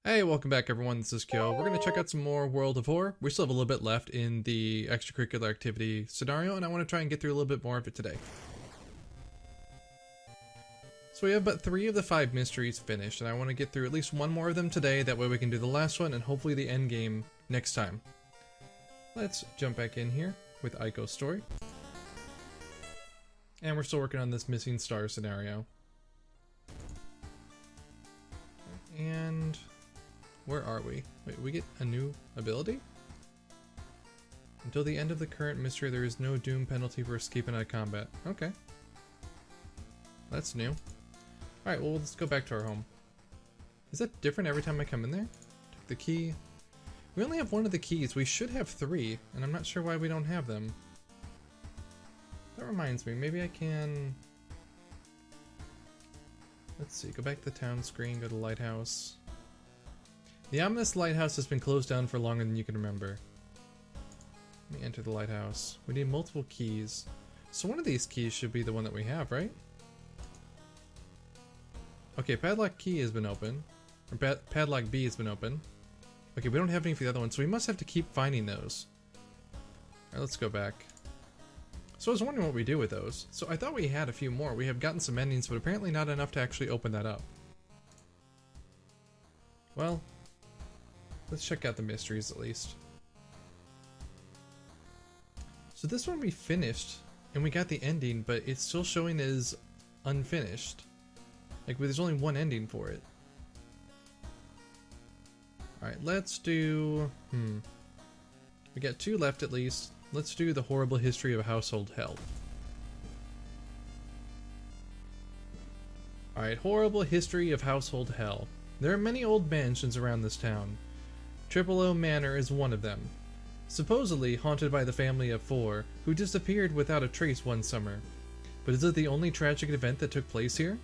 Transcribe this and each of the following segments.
Hey, welcome back everyone, this is Kyo. We're going to check out some more World of Horror. We still have a little bit left in the extracurricular activity scenario, and I want to try and get through a little bit more of it today. So we have but 3 of the 5 mysteries finished, and I want to get through at least one more of them today, that way we can do the last one and hopefully the end game next time. Let's jump back in here with Aiko's story. And we're still working on this missing star scenario. And where are we? Wait, we get a new ability? Until the end of the current mystery, there is no doom penalty for escaping out of combat. Okay. That's new. Alright, well, let's go back to our home. Is that different every time I come in there? Took the key. We only have one of the keys. We should have 3, and I'm not sure why we don't have them. That reminds me, maybe I can... Let's see, go back to the town screen, go to the lighthouse. The ominous lighthouse has been closed down for longer than you can remember. Let me enter the lighthouse. We need multiple keys. So one of these keys should be the one that we have, right? Okay, padlock key has been open. Or padlock B has been open. Okay, we don't have any for the other one, so we must have to keep finding those. Alright, let's go back. So I was wondering what we do with those. So I thought we had a few more. We have gotten some endings, but apparently not enough to actually open that up. Well, let's check out the mysteries at least. So this one we finished, and we got the ending, but it's still showing as unfinished. Like, there's only one ending for it. Alright, let's do... We got 2 left at least. Let's do the horrible history of household hell. Alright, horrible history of household hell. There are many old mansions around this town. Triple O Manor is one of them. Supposedly haunted by the family of 4, who disappeared without a trace one summer. But is it the only tragic event that took place here?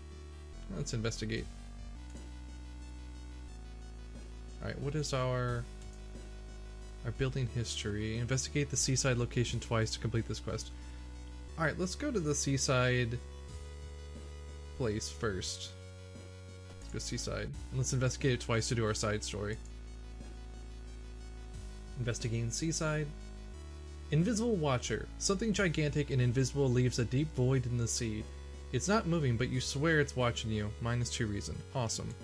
Let's investigate. Alright, what is our building history? Investigate the seaside location twice to complete this quest. Alright, let's go to the seaside place first. Let's go seaside. And let's investigate it twice to do our side story. Investigating seaside. Invisible Watcher. Something gigantic and invisible leaves a deep void in the sea. It's not moving, but you swear it's watching you. -2 reason. Awesome.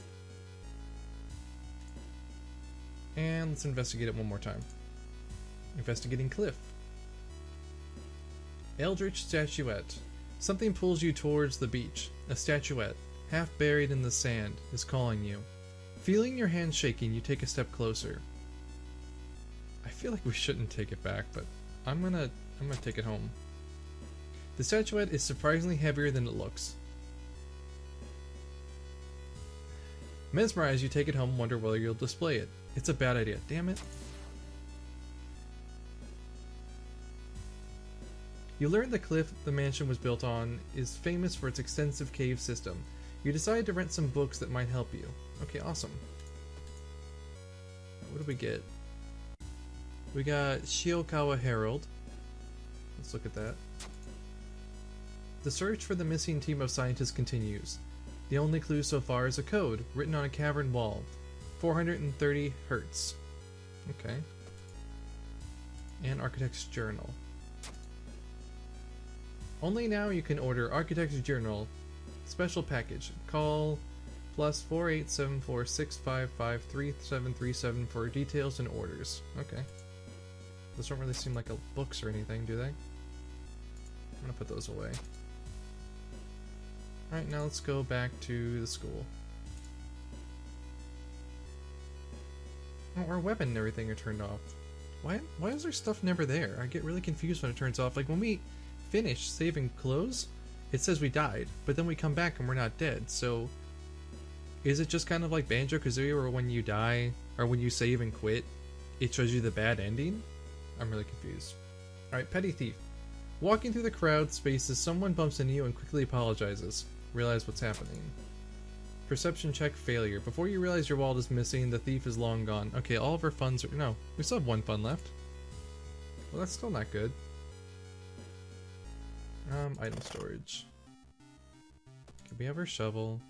And let's investigate it one more time. Investigating cliff. Eldritch Statuette. Something pulls you towards the beach. A statuette, half buried in the sand, is calling you. Feeling your hand shaking, you take a step closer. I feel like we shouldn't take it back, but I'm gonna take it home. The statuette is surprisingly heavier than it looks. Mesmerized, you take it home and wonder whether you'll display it. It's a bad idea. Damn it. You learn the cliff the mansion was built on is famous for its extensive cave system. You decide to rent some books that might help you. Okay, awesome. What do we get? We got Shiokawa Herald. Let's look at that. The search for the missing team of scientists continues. The only clue so far is a code written on a cavern wall. 430 Hertz. Okay. And Architect's Journal. Only now you can order Architect's Journal special package. Call +487465533737 for details and orders. Okay. Those don't really seem like books or anything, do they? I'm gonna put those away. Alright, now let's go back to the school. Oh, our weapon and everything are turned off. Why is our stuff never there? I get really confused when it turns off. Like, when we finish save and close, it says we died, but then we come back and we're not dead, so... Is it just kind of like Banjo-Kazooie, where when you die, or when you save and quit, it shows you the bad ending? I'm really confused. Alright, Petty Thief. Walking through the crowd spaces, someone bumps into you and quickly apologizes. Realize what's happening. Perception check failure. Before you realize your wallet is missing, the thief is long gone. Okay, all of our funds are... No, we still have 1 fund left. Well, that's still not good. Item storage. Can we have our shovel?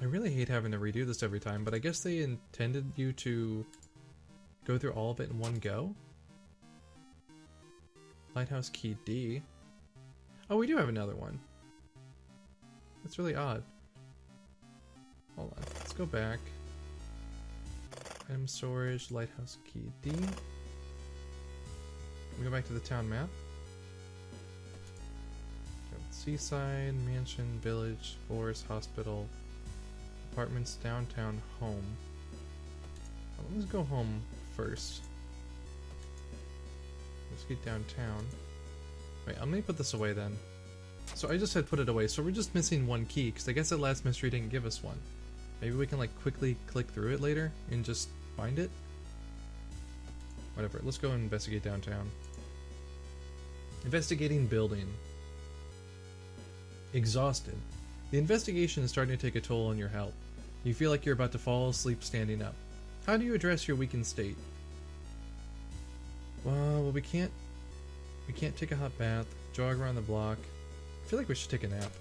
I really hate having to redo this every time, but I guess they intended you to go through all of it in one go? Lighthouse key D. Oh, we do have another one. That's really odd. Hold on, let's go back. Item storage, lighthouse key D. We go back to the town map. Seaside, mansion, village, forest, hospital, apartments, downtown, home. Let's go home first. Let's get downtown. Wait, I'm gonna put this away then. So I just said put it away, so we're just missing one key, because I guess that last mystery didn't give us one. Maybe we can like quickly click through it later and just find it? Whatever, let's go and investigate downtown. Investigating building. Exhausted. The investigation is starting to take a toll on your health. You feel like you're about to fall asleep standing up. How do you address your weakened state? Well, we can't take a hot bath, jog around the block. I feel like we should take a nap.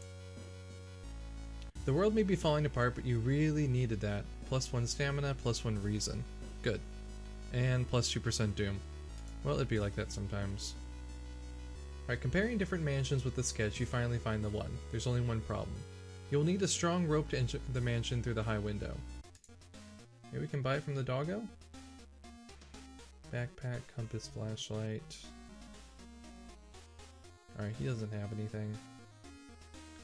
The world may be falling apart, but you really needed that. +1 stamina, +1 reason. Good. And +2% doom. Well, it'd be like that sometimes. Alright, comparing different mansions with the sketch, you finally find the one. There's only one problem. You'll need a strong rope to enter the mansion through the high window. Maybe we can buy it from the doggo? Backpack, compass, flashlight. Alright, he doesn't have anything.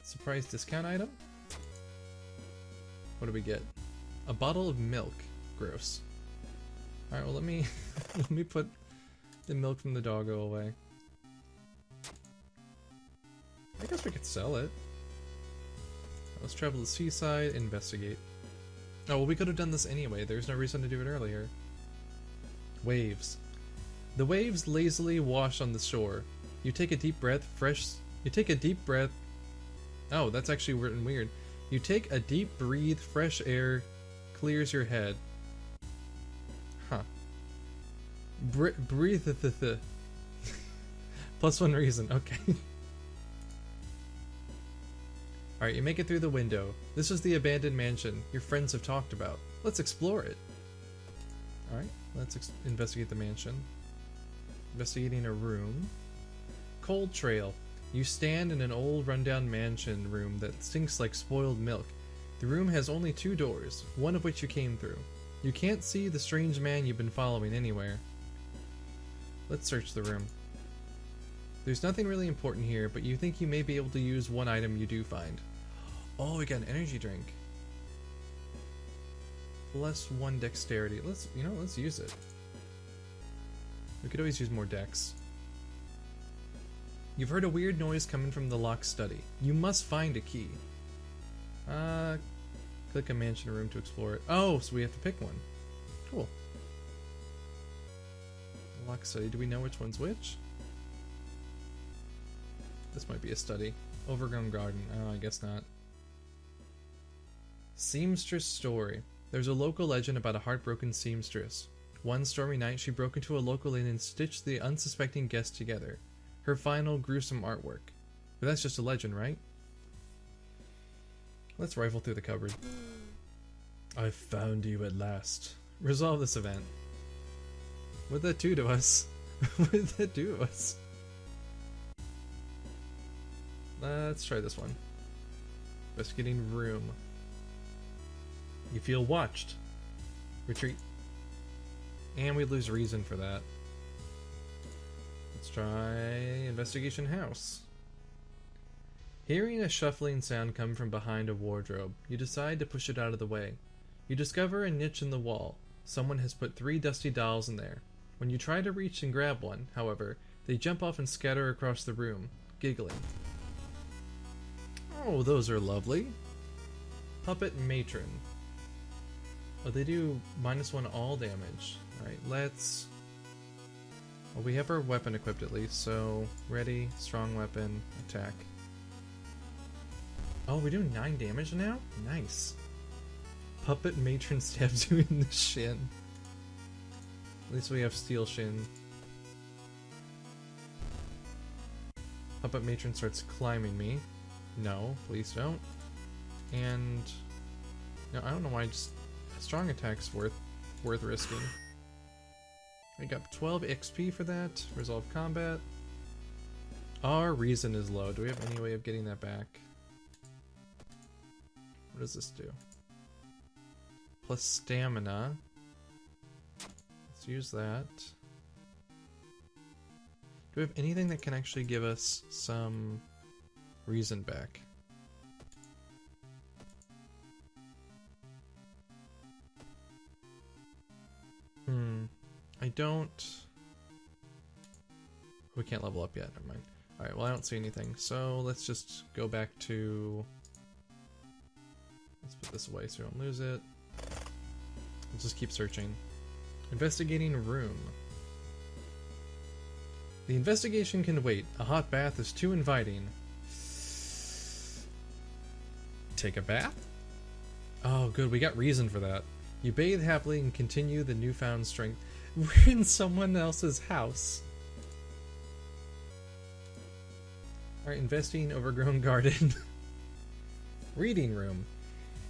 Surprise discount item? What do we get? A bottle of milk. Gross. Alright, well let me let me put the milk from the doggo away. I guess we could sell it. Let's travel to the seaside, investigate. Oh, well we could have done this anyway. There's no reason to do it earlier. Waves. The waves lazily wash on the shore. You take a deep breath, Oh, that's actually written weird. You take a deep breathe, fresh air clears your head. Huh. Breathe +1 reason, okay. Alright, you make it through the window. This is the abandoned mansion your friends have talked about. Let's explore it. Alright, let's investigate the mansion. Investigating a room. Cold trail. You stand in an old rundown mansion room that stinks like spoiled milk. The room has only 2 doors, one of which you came through. You can't see the strange man you've been following anywhere. Let's search the room. There's nothing really important here, but you think you may be able to use one item you do find. Oh, we got an energy drink. +1 dexterity. Let's use it. We could always use more dex. You've heard a weird noise coming from the locked study. You must find a key. Click a mansion room to explore it. Oh, so we have to pick one. Cool. Locked study. Do we know which one's which? This might be a study. Overgrown garden. Oh, I guess not. Seamstress story. There's a local legend about a heartbroken seamstress. One stormy night, she broke into a local inn and stitched the unsuspecting guests together. Her final gruesome artwork. But that's just a legend, right? Let's rifle through the cupboard. I've found you at last. Resolve this event. What'd that do to us? What did that do to us? Let's try this one. Investigating room. You feel watched. Retreat. And we lose reason for that. Let's try investigation house. Hearing a shuffling sound come from behind a wardrobe, you decide to push it out of the way. You discover a niche in the wall. Someone has put 3 dusty dolls in there. When you try to reach and grab one, however, they jump off and scatter across the room, giggling. Oh, those are lovely. Puppet matron. Oh, they do -1 all damage. Alright, let's... Well, we have our weapon equipped at least, so... Ready, strong weapon, attack. Oh, we're doing 9 damage now? Nice. Puppet matron stabs you in the shin. At least we have steel shin. Puppet matron starts climbing me. No, please don't. And... No, I don't know why just strong attack's worth risking. I got 12 XP for that. Resolve combat. Our reason is low. Do we have any way of getting that back? What does this do? Plus stamina. Let's use that. Do we have anything that can actually give us some reason back? I don't... We can't level up yet, never mind. Alright, well I don't see anything, so let's just go back to... Let's put this away so we don't lose it. Let's just keep searching. Investigating room. The investigation can wait. A hot bath is too inviting. Take a bath? Oh good, we got reason for that. You bathe happily and continue the newfound strength. We're in someone else's house. Alright, investing overgrown garden. Reading room.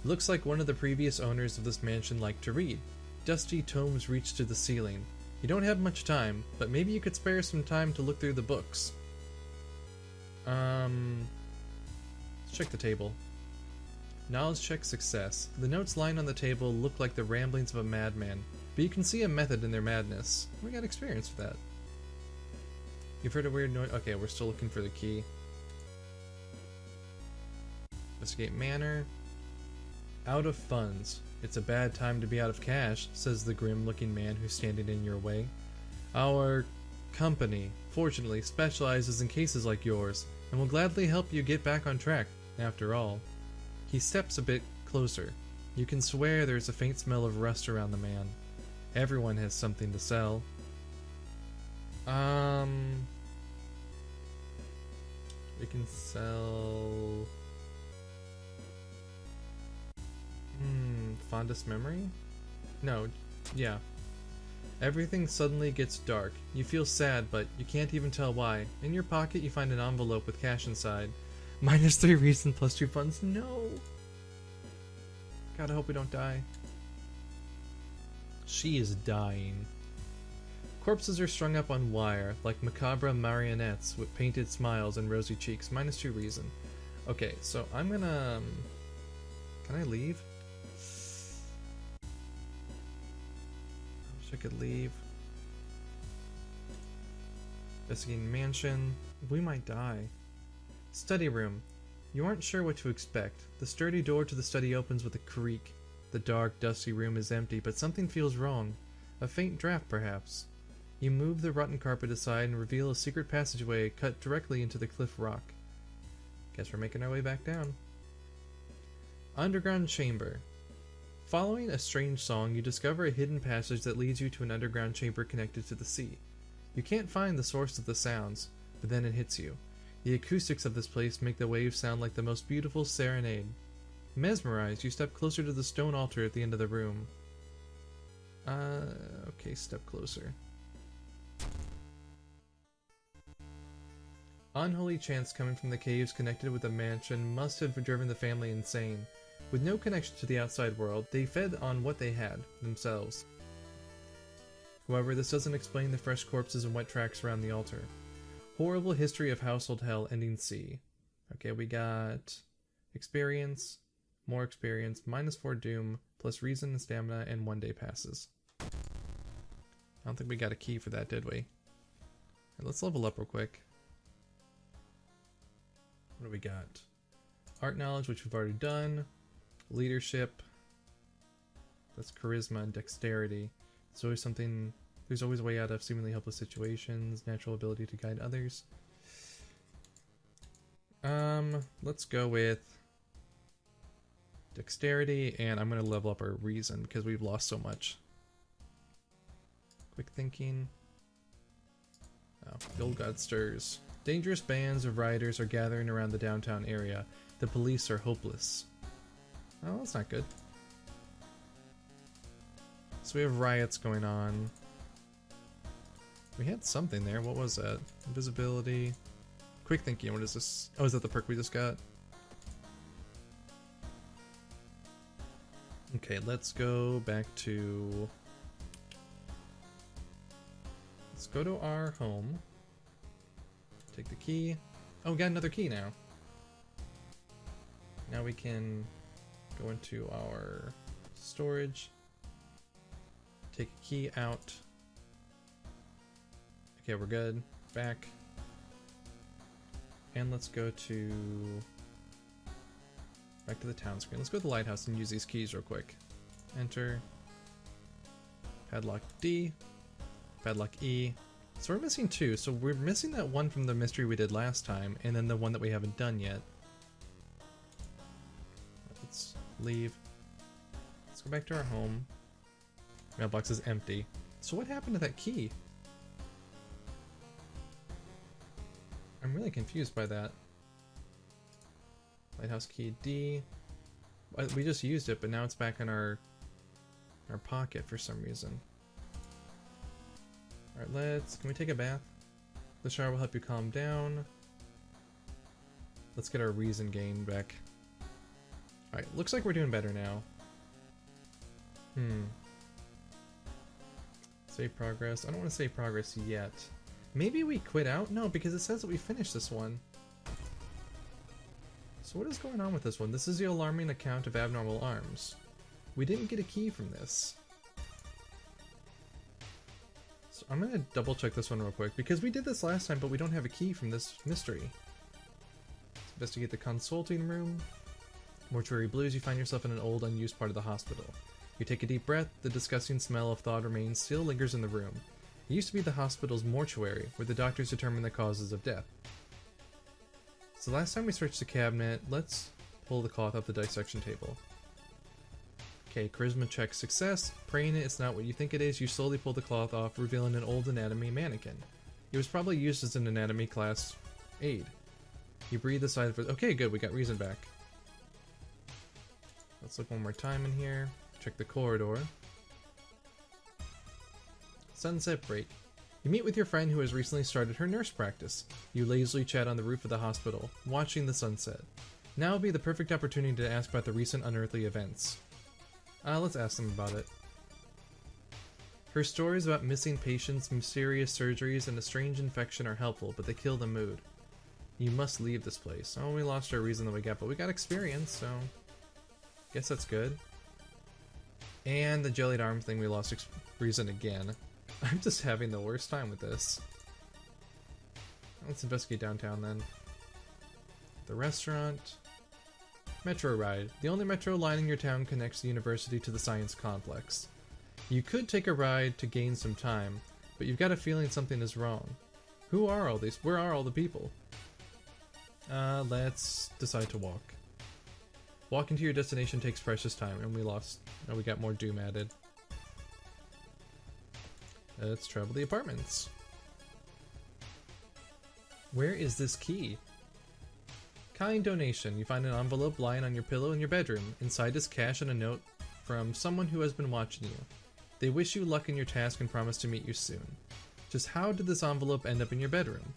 Looks like one of the previous owners of this mansion liked to read. Dusty tomes reach to the ceiling. You don't have much time, but maybe you could spare some time to look through the books. Let's check the table. Knowledge check success. The notes lying on the table look like the ramblings of a madman, but you can see a method in their madness. We got experience for that. You've heard a weird noise. Okay, we're still looking for the key. Investigate manor. Out of funds. It's a bad time to be out of cash, says the grim-looking man who's standing in your way. Our company, fortunately, specializes in cases like yours, and will gladly help you get back on track, after all. He steps a bit closer. You can swear there's a faint smell of rust around the man. Everyone has something to sell. We can sell... fondest memory? No, yeah. Everything suddenly gets dark. You feel sad, but you can't even tell why. In your pocket, you find an envelope with cash inside. -3 reason, +2 funds. No! God, I hope we don't die. She is dying. Corpses are strung up on wire, like macabre marionettes with painted smiles and rosy cheeks. -2 reason. Okay, so I'm gonna... Can I leave? I wish I could leave. Investigating mansion. We might die. Study room. You aren't sure what to expect. The sturdy door to the study opens with a creak. The dark, dusty room is empty, but something feels wrong. A faint draft, perhaps. You move the rotten carpet aside and reveal a secret passageway cut directly into the cliff rock. Guess we're making our way back down. Underground chamber. Following a strange song, you discover a hidden passage that leads you to an underground chamber connected to the sea. You can't find the source of the sounds, but then it hits you. The acoustics of this place make the waves sound like the most beautiful serenade. Mesmerized, you step closer to the stone altar at the end of the room. Okay, step closer. Unholy chants coming from the caves connected with the mansion must have driven the family insane. With no connection to the outside world, they fed on what they had, themselves. However, this doesn't explain the fresh corpses and wet tracks around the altar. Horrible history of household hell ending C. Okay, we got experience, more experience, -4 doom, plus reason and stamina, and 1 day passes. I don't think we got a key for that, did we? Right, let's level up real quick. What do we got? Art knowledge, which we've already done. Leadership. That's charisma and dexterity. It's always something... There's always a way out of seemingly helpless situations. Natural ability to guide others. Let's go with dexterity, and I'm going to level up our reason because we've lost so much. Quick thinking. Oh, the old god stirs. Dangerous bands of rioters are gathering around the downtown area. The police are hopeless. Oh, that's not good. So we have riots going on. We had something there. What was that? Invisibility. Quick thinking. What is this? Oh, is that the perk we just got? Okay, let's go back to... Let's go to our home. Take the key. Oh, we got another key now. Now we can go into our storage. Take a key out. Okay, we're good. Back. And let's go to... Back to the town screen. Let's go to the lighthouse and use these keys real quick. Enter. Padlock D. Padlock E. So we're missing two. So we're missing that one from the mystery we did last time, and then the one that we haven't done yet. Let's leave. Let's go back to our home. Mailbox is empty. So what happened to that key? I'm really confused by that. Lighthouse key D. We just used it, but now it's back in our pocket for some reason. Alright, can we take a bath? The shower will help you calm down. Let's get our reason gain back. Alright, looks like we're doing better now. Save progress. I don't want to save progress yet. Maybe we quit out? No, because it says that we finished this one. So what is going on with this one? This is the alarming account of abnormal arms. We didn't get a key from this. So I'm gonna double check this one real quick, because we did this last time, but we don't have a key from this mystery. Let's investigate the consulting room. Mortuary blues, you find yourself in an old, unused part of the hospital. You take a deep breath, the disgusting smell of thawed remains still lingers in the room. It used to be the hospital's mortuary, where the doctors determine the causes of death. So last time we searched the cabinet, let's pull the cloth off the dissection table. Okay, charisma check success. Praying it's not what you think it is, you slowly pull the cloth off, revealing an old anatomy mannequin. It was probably used as an anatomy class aid. You breathe a sigh of... Okay, good, we got reason back. Let's look one more time in here. Check the corridor. Sunset break. You meet with your friend who has recently started her nurse practice. You lazily chat on the roof of the hospital, watching the sunset. Now would be the perfect opportunity to ask about the recent unearthly events. Let's ask them about it. Her stories about missing patients, mysterious surgeries, and a strange infection are helpful, but they kill the mood. You must leave this place. Oh, we lost our reason that we got, but we got experience, so... Guess that's good. And the jellied arm thing, we lost reason again. I'm just having the worst time with this. Let's investigate downtown then. The restaurant. Metro ride. The only metro line in your town connects the university to the science complex. You could take a ride to gain some time, but you've got a feeling something is wrong. Who are all these? Where are all the people? Let's decide to walk. Walking to your destination takes precious time, and we lost. Oh, we got more doom added. Let's travel the apartments. Where is this key? Kind donation. You find an envelope lying on your pillow in your bedroom. Inside is cash and a note from someone who has been watching you. They wish you luck in your task and promise to meet you soon. Just how did this envelope end up in your bedroom?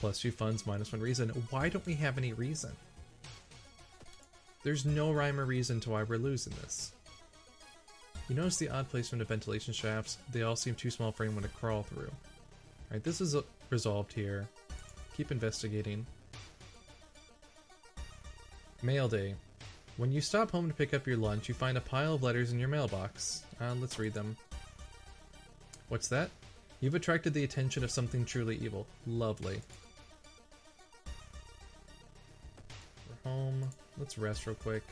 +2 funds, -1 reason. Why don't we have any reason? There's no rhyme or reason to why we're losing this. You notice the odd placement of ventilation shafts. They all seem too small for anyone to crawl through. Alright, this is resolved here. Keep investigating. Mail day. When you stop home to pick up your lunch, you find a pile of letters in your mailbox. Let's read them. What's that? You've attracted the attention of something truly evil. Lovely. We're home. Let's rest real quick.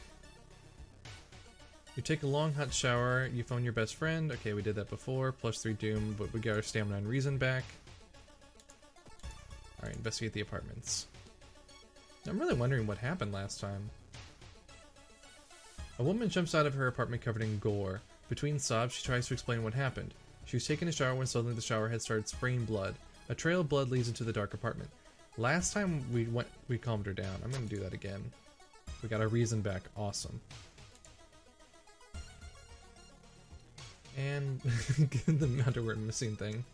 You take a long hot shower, you phone your best friend. Okay, we did that before. +3 doom, but we got our stamina and reason back. Alright, investigate the apartments. I'm really wondering what happened last time. A woman jumps out of her apartment covered in gore. Between sobs, she tries to explain what happened. She was taking a shower when suddenly the shower head started spraying blood. A trail of blood leads into the dark apartment. Last time we calmed her down. I'm gonna do that again. We got our reason back. Awesome. And the underwear missing thing.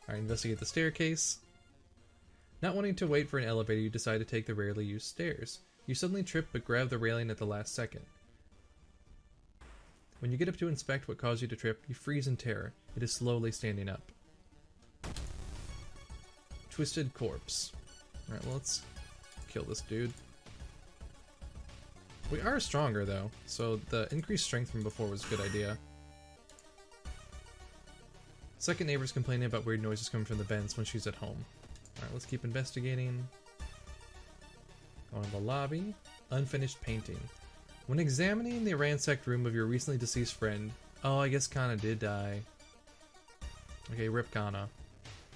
Alright, investigate the staircase. Not wanting to wait for an elevator, you decide to take the rarely used stairs. You suddenly trip but grab the railing at the last second. When you get up to inspect what caused you to trip, you freeze in terror. It is slowly standing up. Twisted corpse. Alright, well, let's kill this dude. We are stronger though, so the increased strength from before was a good idea. Second neighbor's complaining about weird noises coming from the vents when she's at home. Alright, let's keep investigating. Going to the lobby. Unfinished painting. When examining the ransacked room of your recently deceased friend... Oh, I guess Kana did die. Okay, rip Kana.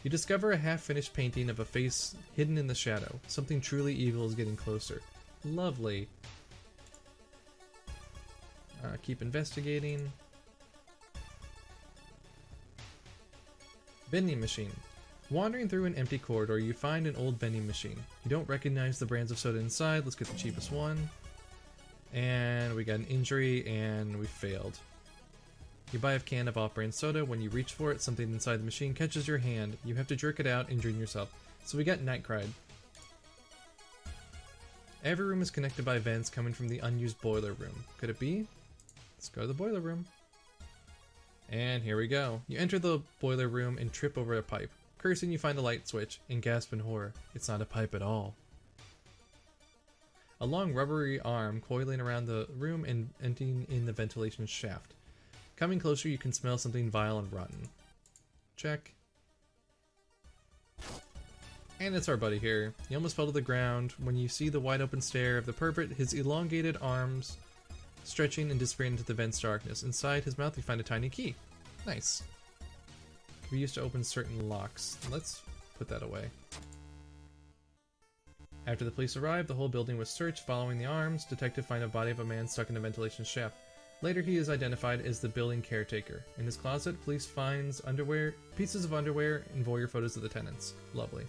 You discover a half-finished painting of a face hidden in the shadow. Something truly evil is getting closer. Lovely. Keep investigating. Vending machine. Wandering through an empty corridor, you find an old vending machine. You don't recognize the brands of soda inside. Let's get the cheapest one. And we got an injury, and we failed. You buy a can of off-brand soda. When you reach for it, something inside the machine catches your hand. You have to jerk it out, injuring yourself. So we got Night Cried. Every room is connected by vents coming from the unused boiler room. Could it be? Let's go to the boiler room. And here we go. You enter the boiler room and trip over a pipe. Cursing, you find a light switch and gasp in horror. It's not a pipe at all. A long rubbery arm coiling around the room and ending in the ventilation shaft. Coming closer, you can smell something vile and rotten. Check. And it's our buddy here. He almost fell to the ground when you see the wide open stare of the pervert, his elongated arms stretching and disappearing into the vent's darkness. Inside his mouth, you find a tiny key. Nice. Can be used to open certain locks. Let's put that away. After the police arrive, the whole building was searched. Following the arms, detectives find a body of a man stuck in a ventilation shaft. Later, he is identified as the building caretaker. In his closet, police finds underwear, pieces of underwear, and voyeur photos of the tenants. Lovely.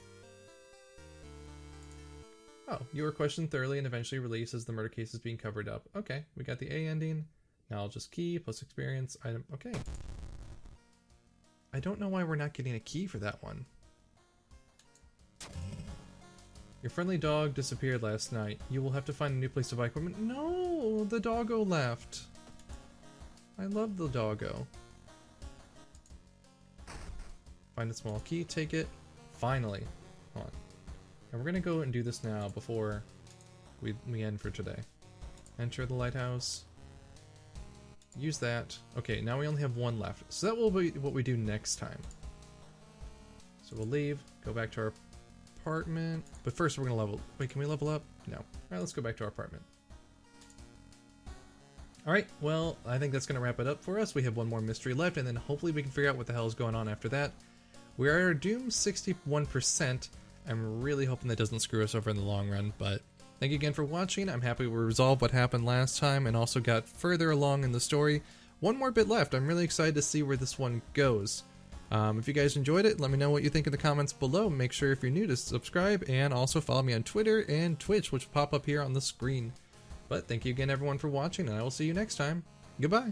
Oh, you were questioned thoroughly and eventually released as the murder case is being covered up. Okay, we got the A ending. Knowledge is key, plus experience, item. Okay. I don't know why we're not getting a key for that one. Your friendly dog disappeared last night. You will have to find a new place to buy equipment. No, the doggo left. I love the doggo. Find a small key, take it. Finally. Hold on. And we're gonna go and do this now before we end for today. Enter the lighthouse. Use that. Okay, now we only have one left. So that will be what we do next time. So we'll leave, go back to our apartment. But first we're gonna level. Wait, can we level up? No. Alright, let's go back to our apartment. Alright, well, I think that's gonna wrap it up for us. We have one more mystery left, and then hopefully we can figure out what the hell is going on after that. We are doomed 61%. I'm really hoping that doesn't screw us over in the long run, but thank you again for watching. I'm happy we resolved what happened last time and also got further along in the story. One more bit left. I'm really excited to see where this one goes. If you guys enjoyed it, let me know what you think in the comments below. Make sure if you're new to subscribe and also follow me on Twitter and Twitch, which will pop up here on the screen. But thank you again everyone for watching, and I will see you next time. Goodbye.